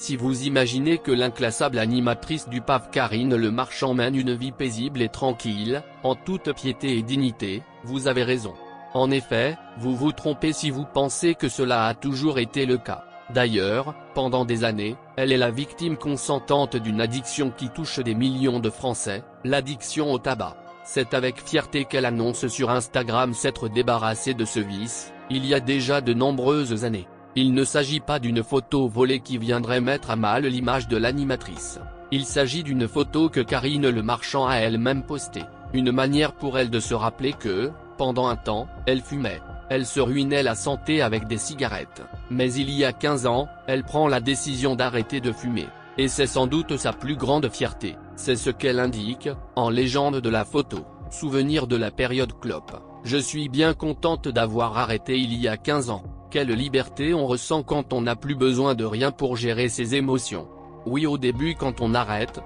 Si vous imaginez que l'inclassable animatrice du PAF Karine Le Marchand mène une vie paisible et tranquille, en toute piété et dignité, vous avez raison. En effet, vous vous trompez si vous pensez que cela a toujours été le cas. D'ailleurs, pendant des années, elle est la victime consentante d'une addiction qui touche des millions de Français, l'addiction au tabac. C'est avec fierté qu'elle annonce sur Instagram s'être débarrassée de ce vice, il y a déjà de nombreuses années. Il ne s'agit pas d'une photo volée qui viendrait mettre à mal l'image de l'animatrice. Il s'agit d'une photo que Karine Le Marchand a elle-même postée. Une manière pour elle de se rappeler que, pendant un temps, elle fumait. Elle se ruinait la santé avec des cigarettes. Mais il y a 15 ans, elle prend la décision d'arrêter de fumer. Et c'est sans doute sa plus grande fierté. C'est ce qu'elle indique, en légende de la photo. Souvenir de la période clope. Je suis bien contente d'avoir arrêté il y a 15 ans. Quelle liberté on ressent quand on n'a plus besoin de rien pour gérer ses émotions. Oui, au début quand on arrête,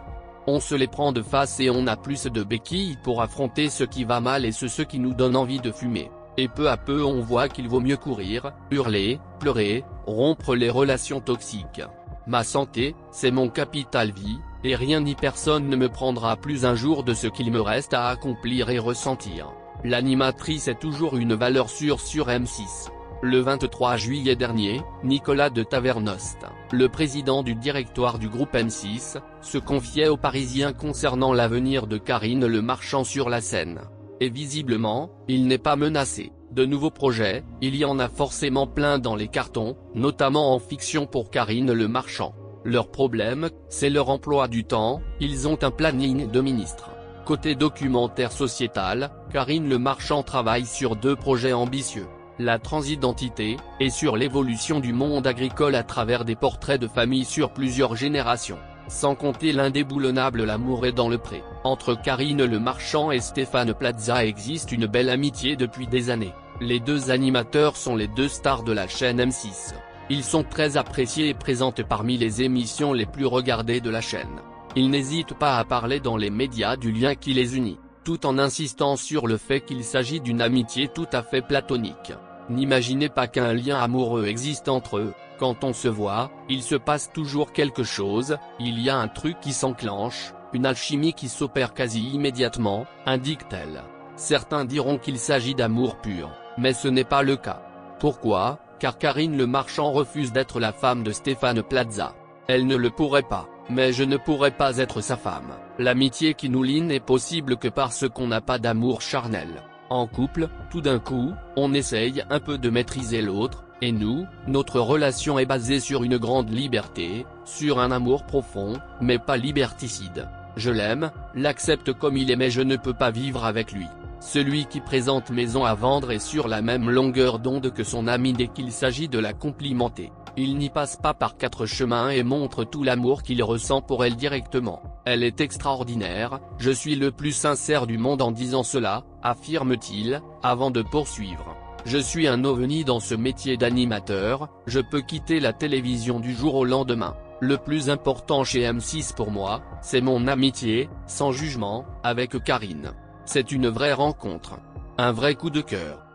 on se les prend de face et on a plus de béquilles pour affronter ce qui va mal et ce qui nous donne envie de fumer. Et peu à peu on voit qu'il vaut mieux courir, hurler, pleurer, rompre les relations toxiques. Ma santé, c'est mon capital vie, et rien ni personne ne me prendra plus un jour de ce qu'il me reste à accomplir et ressentir. L'animatrice est toujours une valeur sûre sur M6. Le 23 juillet dernier, Nicolas de Tavernost, le président du directoire du groupe M6, se confiait aux Parisiens concernant l'avenir de Karine Le Marchand sur la scène. Et visiblement, il n'est pas menacé. De nouveaux projets, il y en a forcément plein dans les cartons, notamment en fiction pour Karine Le Marchand. Leur problème, c'est leur emploi du temps, ils ont un planning de ministre. Côté documentaire sociétal, Karine Le Marchand travaille sur 2 projets ambitieux. La transidentité, et sur l'évolution du monde agricole à travers des portraits de famille sur plusieurs générations. Sans compter l'indéboulonnable L'amour est dans le pré. Entre Karine Le Marchand et Stéphane Plaza existe une belle amitié depuis des années. Les 2 animateurs sont les 2 stars de la chaîne M6. Ils sont très appréciés et présentent parmi les émissions les plus regardées de la chaîne. Ils n'hésitent pas à parler dans les médias du lien qui les unit, tout en insistant sur le fait qu'il s'agit d'une amitié tout à fait platonique. N'imaginez pas qu'un lien amoureux existe entre eux. Quand on se voit, il se passe toujours quelque chose, il y a un truc qui s'enclenche, une alchimie qui s'opère quasi immédiatement, indique-t-elle. Certains diront qu'il s'agit d'amour pur, mais ce n'est pas le cas. Pourquoi? Car Karine Le Marchand refuse d'être la femme de Stéphane Plaza. Elle ne le pourrait pas, mais je ne pourrais pas être sa femme. L'amitié qui nous lie n'est possible que parce qu'on n'a pas d'amour charnel. En couple, tout d'un coup, on essaye un peu de maîtriser l'autre, et nous, notre relation est basée sur une grande liberté, sur un amour profond, mais pas liberticide. Je l'aime, l'accepte comme il est mais je ne peux pas vivre avec lui. Celui qui présente maison à vendre est sur la même longueur d'onde que son ami dès qu'il s'agit de la complimenter. Il n'y passe pas par 4 chemins et montre tout l'amour qu'il ressent pour elle directement. Elle est extraordinaire, je suis le plus sincère du monde en disant cela, affirme-t-il, avant de poursuivre. Je suis un ovni dans ce métier d'animateur, je peux quitter la télévision du jour au lendemain. Le plus important chez M6 pour moi, c'est mon amitié, sans jugement, avec Karine. C'est une vraie rencontre. Un vrai coup de cœur.